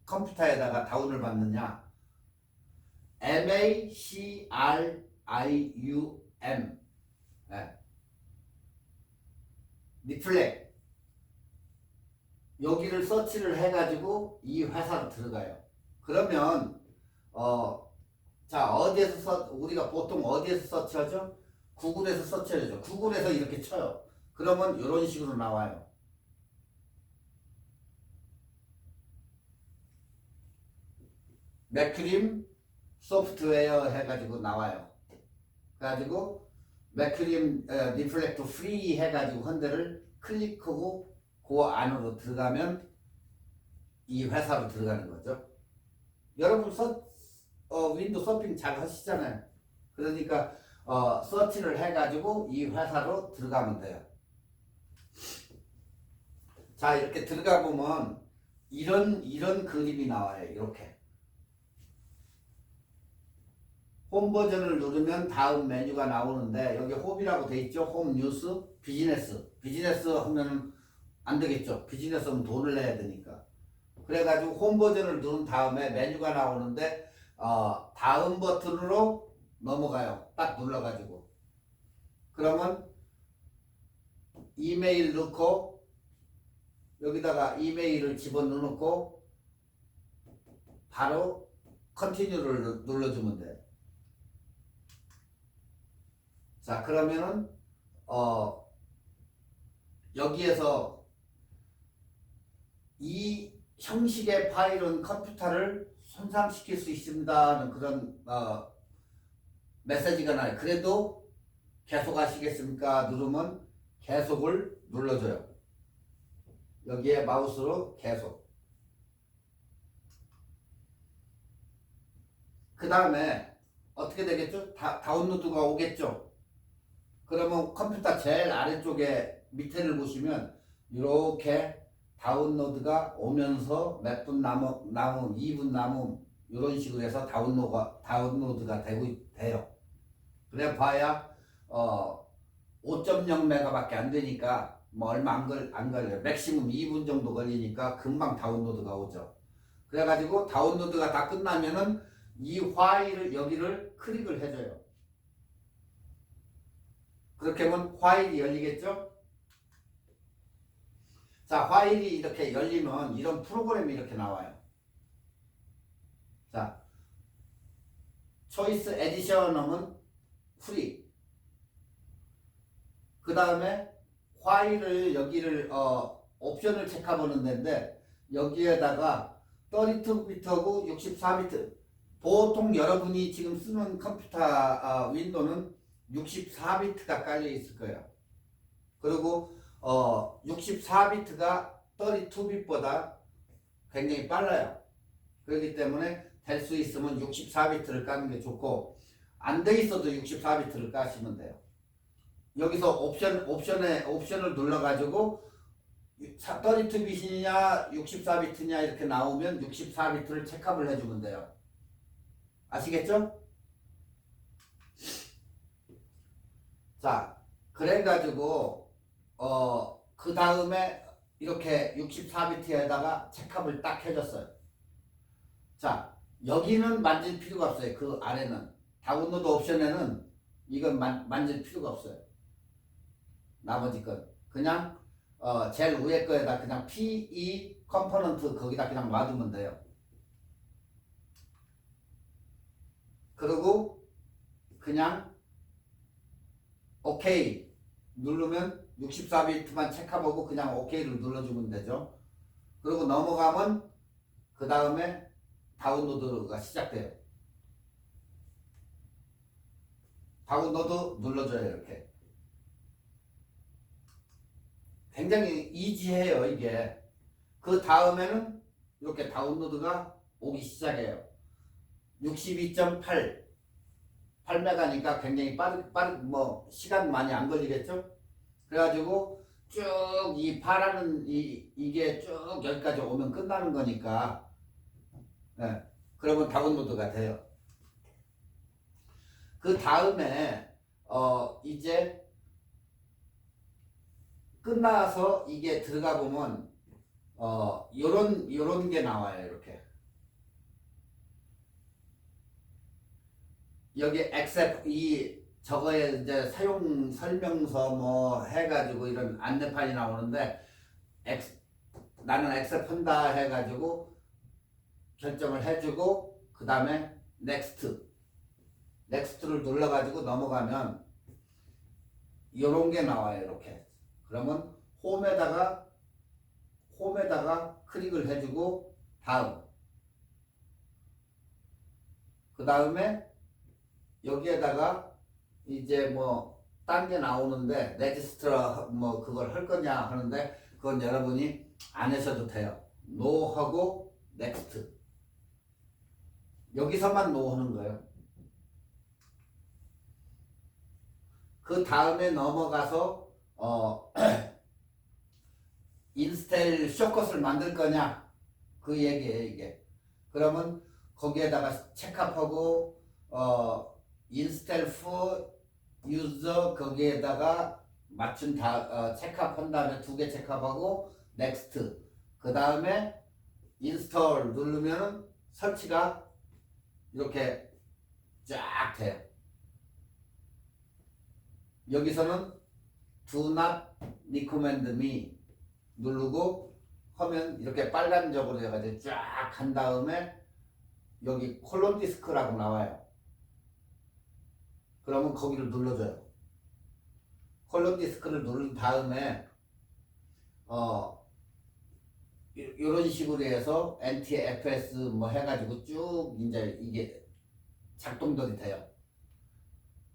Speaker 1: 컴퓨터에다가 다운을 받느냐? MACRIUM. 네. 리플렉. 여기를 서치를 해가지고 이 회사로 들어가요. 그러면 자, 우리가 보통 어디에서 서치하죠? 구글에서 서치하죠. 구글에서 이렇게 쳐요. 그러면 이런 식으로 나와요. 맥크림 소프트웨어 해가지고 나와요. 그래가지고 메큐리움 리플렉터 프리 해가지고 헌데를 클릭하고 그 안으로 들어가면 이 회사로 들어가는 거죠. 여러분 윈도우 서핑 잘 하시잖아요. 그러니까 서치를 해가지고 이 회사로 들어가면 돼요. 자, 이렇게 들어가 보면 이런 그림이 나와요. 이렇게 홈 버전을 누르면 다음 메뉴가 나오는데 여기 홈이라고 돼 있죠. 홈 뉴스 비즈니스 하면 안 되겠죠. 비즈니스 하면 돈을 내야 되니까. 그래가지고 홈 버전을 누른 다음에 메뉴가 나오는데 다음 버튼으로 넘어가요. 딱 눌러가지고 그러면 이메일 넣고 여기다가 이메일을 집어넣고 바로 컨티뉴를 눌러주면 돼요. 자, 그러면은 여기에서 이 형식의 파일은 컴퓨터를 손상시킬 수 있습니다는 그런 메시지가 나요. 그래도 계속 하시겠습니까? 누르면 계속을 눌러줘요. 여기에 마우스로 계속. 그 다음에 어떻게 되겠죠? 다운로드가 오겠죠? 그러면 컴퓨터 제일 아래쪽에 밑에를 보시면 이렇게 다운로드가 오면서 몇 분 남음, 2분 남음 이런 식으로 해서 다운로드가 돼요. 그래 봐야 5.0메가밖에 안 되니까 뭐 얼마 안 걸려요. 맥시멈 2분 정도 걸리니까 금방 다운로드가 오죠. 그래가지고 다운로드가 다 끝나면은 이 파일을 여기를 클릭을 해줘요. 그렇게 하면 파일이 열리겠죠? 자, 파일이 이렇게 열리면 이런 프로그램이 이렇게 나와요. 자, 초이스 에디션 하면 프리. 그 다음에 파일을 여기를 옵션을 체크하는 데인데 여기에다가 32비트하고 64비트 보통 여러분이 지금 쓰는 컴퓨터 윈도우는 64비트가 깔려 있을 거예요. 그리고 64비트가 32bit보다 굉장히 빨라요. 그렇기 때문에 될 수 있으면 64비트를 까는 게 좋고 안 돼 있어도 64비트를 까시면 돼요. 여기서 옵션을 눌러가지고 32bit이냐 64비트냐 이렇게 나오면 64비트를 체크업을 해주면 돼요. 아시겠죠? 자, 그래가지고 그 다음에 이렇게 64비트에다가 체크업을 딱 해줬어요. 자, 여기는 만질 필요가 없어요. 그 아래는 다운로드 옵션에는 이건 만질 필요가 없어요. 나머지 건 그냥 제일 위에 거에다 그냥 PE 컴포넌트 거기다 그냥 놔두면 돼요. 그리고 그냥 OK 누르면 64비트만 체크하고 그냥 OK를 눌러주면 되죠. 그리고 넘어가면 그 다음에 다운로드가 시작돼요. 다운로드 눌러줘요. 이렇게 굉장히 이지해요. 이게 그 다음에는 이렇게 다운로드가 오기 시작해요. 62.8 8메가니까 굉장히 뭐 시간 많이 안 걸리겠죠? 그래가지고 쭉 이 파라는 이게 쭉 여기까지 오면 끝나는 거니까 네, 그러면 다운로드가 돼요. 그 다음에 이제 끝나서 이게 들어가 보면 요런 게 나와요. 이렇게 여기 accept 저거에 이제 사용 설명서 뭐 해가지고 이런 안내판이 나오는데 나는 accept 한다 해가지고 결정을 해주고 그 다음에 next를 눌러가지고 넘어가면 요런 게 나와요. 이렇게 그러면 홈에다가 클릭을 해주고 다음 그 다음에 여기에다가 이제 뭐 딴 게 나오는데 레지스트라 뭐 그걸 할 거냐 하는데 그건 여러분이 안 하셔도 돼요. 노 하고 넥스트. 여기서만 노 하는 거예요. 그 다음에 넘어가서 인스텔 쇼컷을 만들 거냐 그 얘기예요 이게. 그러면 거기에다가 체크업하고 인스텔 for 유저 거기에다가 맞춘 체크업한 다음에 두 개 체크업하고 넥스트. 그 다음에 인스톨 누르면은 설치가 이렇게 쫙 돼요. 여기서는 do not recommend me 누르고 하면 이렇게 빨간적으로 해가지고 쫙 한 다음에 여기 콜론 디스크라고 나와요. 그러면 거기를 눌러줘요. 콜론 디스크를 누른 다음에 이런 식으로 해서 NTFS 뭐 해가지고 쭉 이제 이게 작동들이 돼요.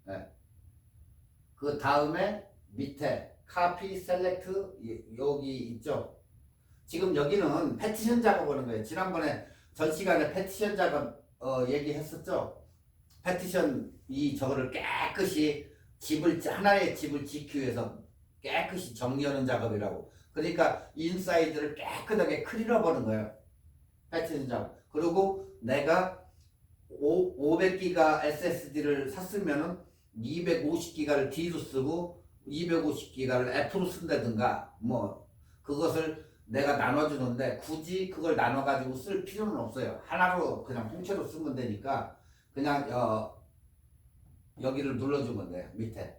Speaker 1: 네. 그 다음에 밑에 카피 셀렉트 여기 있죠. 지금 여기는 패티션 작업하는 거예요. 지난번에 전 시간에 패티션 작업 얘기했었죠. 패티션 저거를 깨끗이 하나의 집을 짓기 위해서 깨끗이 정리하는 작업이라고. 그러니까 인사이드를 깨끗하게 클린업 하는 거예요. 패티션 작업. 그리고 내가 500기가 SSD를 샀으면은 250기가를 D로 쓰고 250기가를 F로 쓴다든가 뭐 그것을 내가 나눠주는데 굳이 그걸 나눠가지고 쓸 필요는 없어요. 하나로 그냥 통째로 쓰면 되니까 그냥 여기를 눌러주면 돼요. 밑에.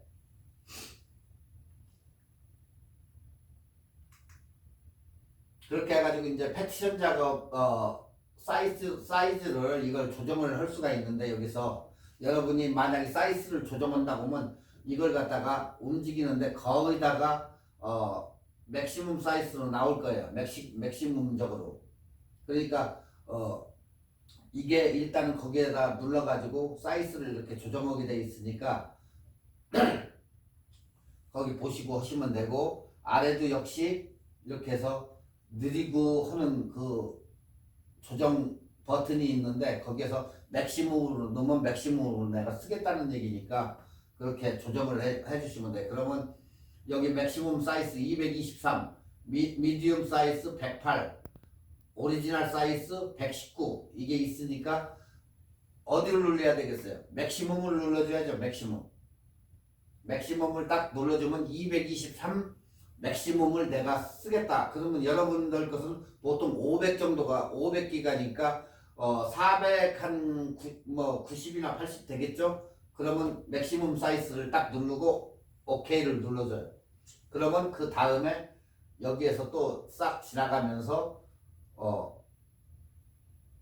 Speaker 1: 그렇게 해가지고 이제 패티션 작업 사이즈를 이걸 조정을 할 수가 있는데 여기서 여러분이 만약에 사이즈를 조정한다고 하면 이걸 갖다가 움직이는데 거기다가 맥시멈 사이즈로 나올 거예요. 맥시멈적으로. 그러니까 이게 일단은 거기에다 눌러가지고 사이즈를 이렇게 조정하게 돼 있으니까 거기 보시고 하시면 되고 아래도 역시 이렇게 해서 느리고 하는 그 조정 버튼이 있는데 거기에서 맥시멈으로 넣으면 맥시멈으로 내가 쓰겠다는 얘기니까 그렇게 조정을 해주시면 돼요. 그러면 여기 맥시멈 사이즈 223, 미디움 사이즈 108, 오리지널 사이즈 119 이게 있으니까 어디를 눌러야 되겠어요? 맥시멈을 눌러줘야죠. 맥시멈을 딱 눌러주면 223 맥시멈을 내가 쓰겠다. 그러면 여러분들 것은 보통 500 정도가 500기가니까 90이나 80 되겠죠? 그러면 맥시멈 사이즈를 딱 누르고 OK를 눌러줘요. 그러면 그 다음에 여기에서 또 싹 지나가면서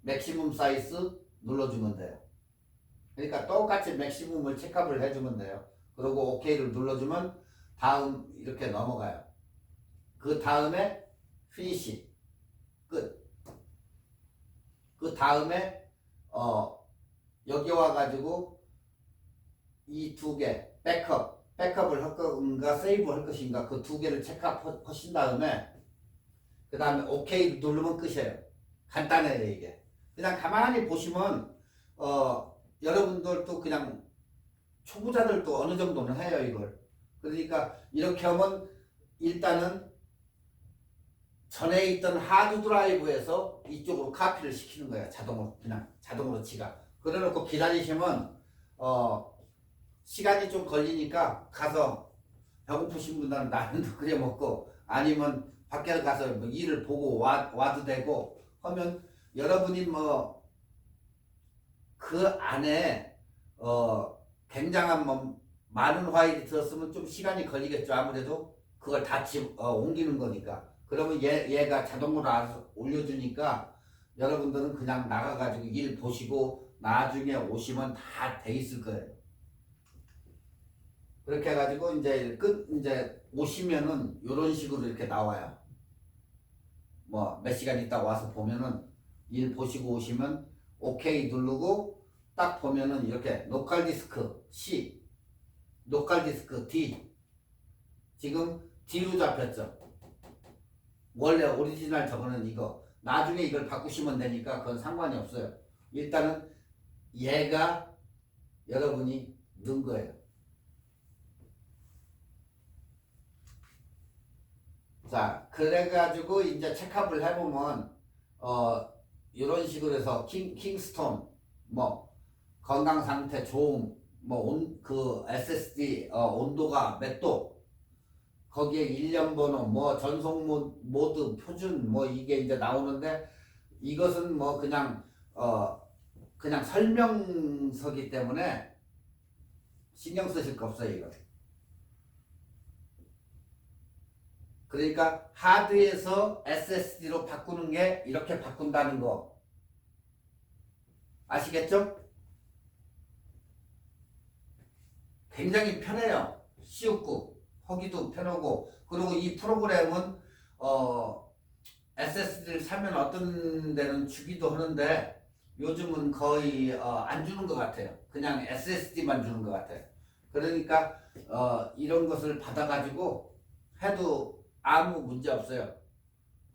Speaker 1: 맥시멈 사이즈 눌러주면 돼요. 그러니까 똑같이 맥시멈을 체크업을 해주면 돼요. 그리고 OK를 눌러주면 다음 이렇게 넘어가요. 그 다음에 피니시 끝. 그 다음에 여기 와가지고 이 두 개 백업을 할 건가 세이브 할 것인가 그 두 개를 체크업 하신 다음에 그 다음에 OK 누르면 끝이에요. 간단해요 이게. 그냥 가만히 보시면 여러분들도 그냥 초보자들도 어느 정도는 해요 이걸. 그러니까 이렇게 하면 일단은 전에 있던 하드 드라이브에서 이쪽으로 카피를 시키는 거예요. 자동으로 그냥 자동으로 지가. 그래놓고 기다리시면 시간이 좀 걸리니까 가서 배고프신 분들은 라면도 끓여 먹고 아니면 밖에 가서 뭐 일을 보고 와도 되고 하면 여러분이 뭐 그 안에 굉장한 뭐 많은 파일이 들었으면 좀 시간이 걸리겠죠. 아무래도 그걸 다 옮기는 거니까. 그러면 얘가 자동으로 알아서 올려주니까 여러분들은 그냥 나가가지고 일 보시고 나중에 오시면 다 돼 있을 거예요. 그렇게 해가지고 이제 이제 오시면은 이런 식으로 이렇게 나와요. 뭐 몇 시간 있다 와서 보면은 일 보시고 오시면 OK 누르고 딱 보면은 이렇게 로컬 디스크 C 로컬 디스크 D 지금 D로 잡혔죠. 원래 오리지널 저거는 이거. 나중에 이걸 바꾸시면 되니까 그건 상관이 없어요. 일단은 얘가 여러분이 넣은 거예요. 자, 그래가지고 이제 체크업을 해보면 이런 식으로 해서 킹스톤 뭐 건강 상태 좋음 그 SSD 온도가 몇 도 거기에 일련 번호 뭐 전송 모드 표준 뭐 이게 이제 나오는데 이것은 뭐 그냥 설명서기 때문에 신경 쓰실 거 없어요 이거. 그러니까 하드에서 SSD로 바꾸는 게 이렇게 바꾼다는 거 아시겠죠? 굉장히 편해요. 쉽고 하기도 편하고 그리고 이 프로그램은 SSD를 사면 어떤 데는 주기도 하는데 요즘은 거의 안 주는 것 같아요. 그냥 SSD만 주는 것 같아요. 그러니까 이런 것을 받아가지고 해도 아무 문제 없어요.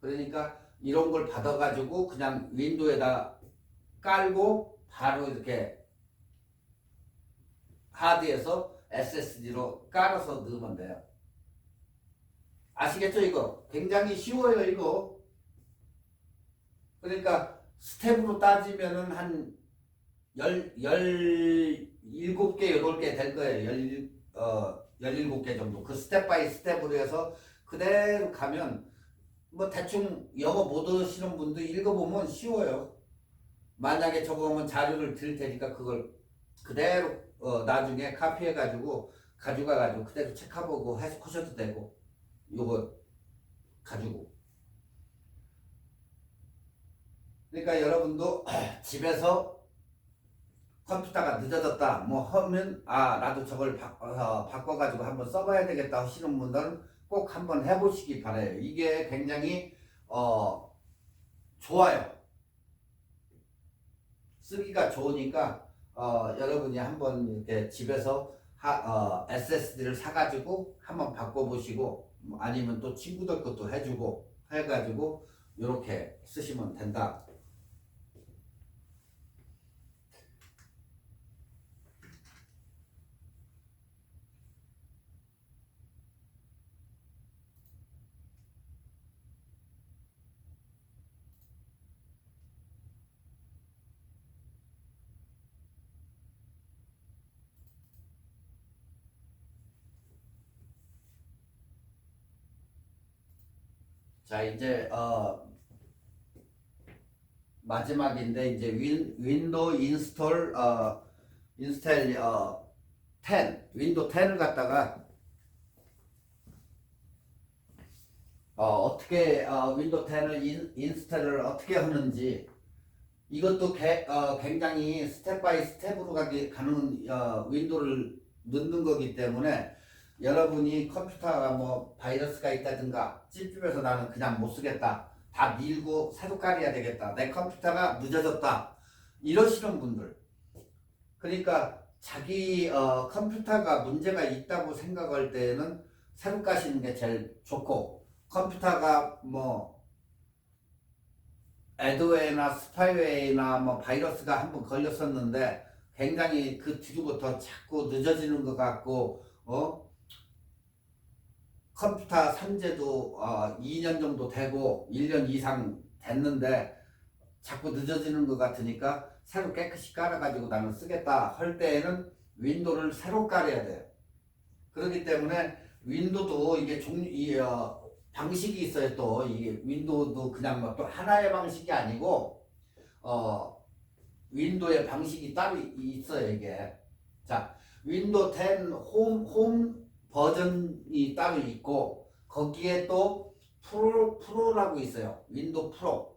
Speaker 1: 그러니까 이런 걸 받아가지고 그냥 윈도우에다 깔고 바로 이렇게 하드에서 SSD로 깔아서 넣으면 돼요. 아시겠죠 이거? 굉장히 쉬워요 이거. 그러니까 스텝으로 따지면은 한 17개, 8개 될 거예요. 17개 정도. 그 스텝 바이 스텝으로 해서 그대로 가면 뭐 대충 영어 못 하시는 분도 읽어보면 쉬워요. 만약에 저거면 자료를 드릴 테니까 그걸 그대로 나중에 카피해가지고 가져가가지고 그대로 체크해보고 하셔도 되고 요거 가지고 그러니까 여러분도 집에서 컴퓨터가 늦어졌다 뭐 하면 나도 저걸 바꿔가지고 한번 써봐야 되겠다 하시는 분들은 꼭 한번 해보시기 바라요. 이게 굉장히 좋아요. 쓰기가 좋으니까 여러분이 한번 이렇게 집에서 SSD를 사가지고 한번 바꿔보시고 아니면 또 친구들 것도 해주고 해가지고 이렇게 쓰시면 된다. 자 이제 마지막인데 이제 윈도우 인스톨 10 윈도우 10을 갖다가 어떻게 윈도우 10을 인스톨을 어떻게 하는지 이것도 굉장히 스텝 바이 스텝으로 가는 윈도우를 넣는 거기 때문에 여러분이 컴퓨터가 뭐 바이러스가 있다든가 찝찝해서 나는 그냥 못 쓰겠다 다 밀고 새로 깔아야 되겠다 내 컴퓨터가 늦어졌다 이러시는 분들 그러니까 자기 컴퓨터가 문제가 있다고 생각할 때는 새로 까시는 게 제일 좋고 컴퓨터가 뭐 애드웨어나 스파이웨어나 뭐 바이러스가 한번 걸렸었는데 굉장히 그 뒤로부터 자꾸 늦어지는 것 같고 컴퓨터 산지도 2년 정도 되고 1년 이상 됐는데 자꾸 늦어지는 것 같으니까 새로 깨끗이 깔아가지고 나는 쓰겠다 할 때에는 윈도우를 새로 깔아야 돼요. 그렇기 때문에 윈도우도 이게 방식이 있어요. 또 이게 윈도우도 그냥 뭐 또 하나의 방식이 아니고 윈도우의 방식이 따로 있어요. 이게 자 윈도우 10 홈 버전이 따로 있고 거기에 또 프로라고 있어요. 윈도우 프로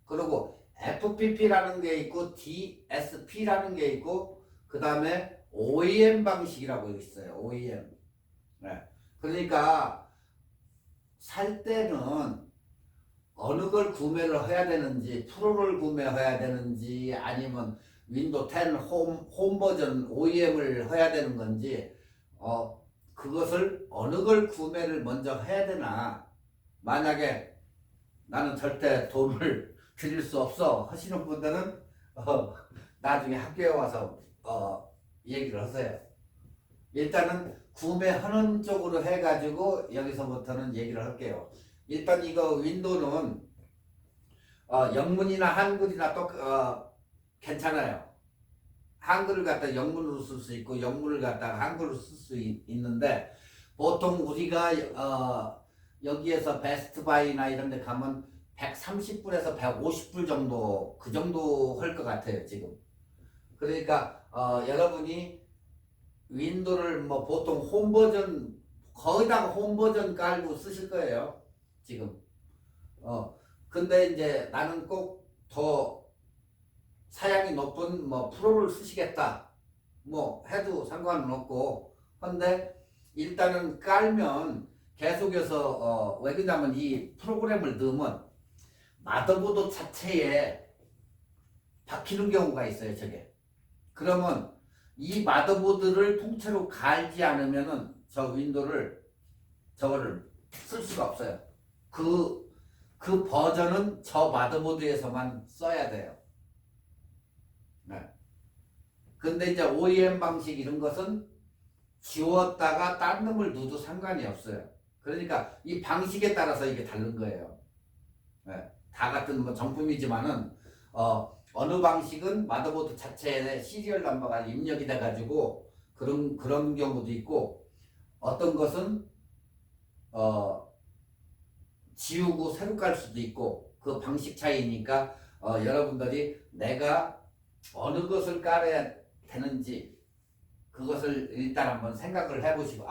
Speaker 1: 그리고 FPP라는 게 있고 DSP라는 게 있고 그 다음에 OEM 방식이라고 있어요. OEM 네. 그러니까 살 때는 어느 걸 구매를 해야 되는지 프로를 구매해야 되는지 아니면 윈도우 10 홈 버전 OEM을 해야 되는 건지 그것을 어느 걸 구매를 먼저 해야 되나. 만약에 나는 절대 돈을 드릴 수 없어 하시는 분들은 나중에 학교에 와서 얘기를 하세요. 일단은 구매하는 쪽으로 해가지고 여기서부터는 얘기를 할게요. 일단 이거 윈도우는 영문이나 한글이나 또 괜찮아요. 한글을 갖다 영문으로 쓸 수 있고 영문을 갖다가 한글로 쓸 수 있는데 보통 우리가 여기에서 베스트바이나 이런 데 가면 130불에서 150불 정도 그 정도 할 것 같아요 지금. 그러니까 여러분이 윈도우를 뭐 보통 홈버전 거의다가 홈버전 깔고 쓰실 거예요 지금. 근데 이제 나는 꼭 더 사양이 높은 뭐 프로를 쓰시겠다 뭐 해도 상관은 없고, 근데 일단은 깔면 계속해서 왜 그러냐면 이 프로그램을 넣으면 마더보드 자체에 박히는 경우가 있어요 저게. 그러면 이 마더보드를 통째로 갈지 않으면은 저 윈도우를 저거를 쓸 수가 없어요. 그 버전은 저 마더보드에서만 써야 돼요. 네. 근데 이제 OEM 방식 이런 것은 지웠다가 딴 놈을 넣어도 상관이 없어요. 그러니까 이 방식에 따라서 이게 다른 거예요. 네. 다 같은 뭐 정품이지만은 어느 방식은 마더보드 자체에 시리얼 넘버가 입력이 돼가지고 그런 경우도 있고, 어떤 것은 지우고 새로 깔 수도 있고, 그 방식 차이니까 여러분들이 내가 어느 것을 깔아야 되는지 그것을 일단 한번 생각을 해보시고,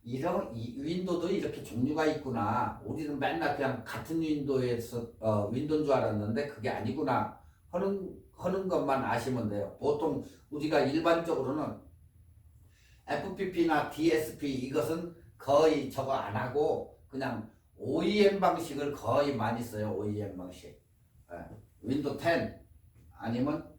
Speaker 1: 이런 윈도우도 이렇게 종류가 있구나. 우리는 맨날 그냥 같은 윈도우에서 윈도우인 줄 알았는데 그게 아니구나 하는 것만 아시면 돼요. 보통 우리가 일반적으로는 FPP나 DSP 이것은 거의 저거 안 하고 그냥 OEM 방식을 거의 많이 써요. OEM 방식. 윈도우 10 아니면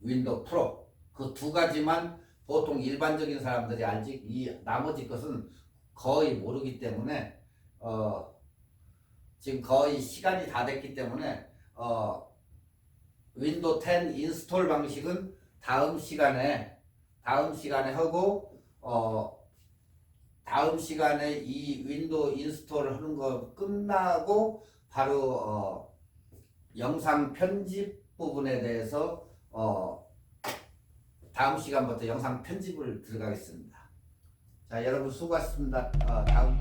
Speaker 1: 윈도우 프로, 그 두 가지만 보통 일반적인 사람들이 알지, 이 나머지 것은 거의 모르기 때문에 지금 거의 시간이 다 됐기 때문에 윈도우 10 인스톨 방식은 다음 시간에 하고, 다음 시간에 이 윈도우 인스톨 하는 거 끝나고 바로 영상 편집 부분에 대해서 다음 시간부터 영상 편집을 들어가겠습니다. 자, 여러분 수고하셨습니다. 다음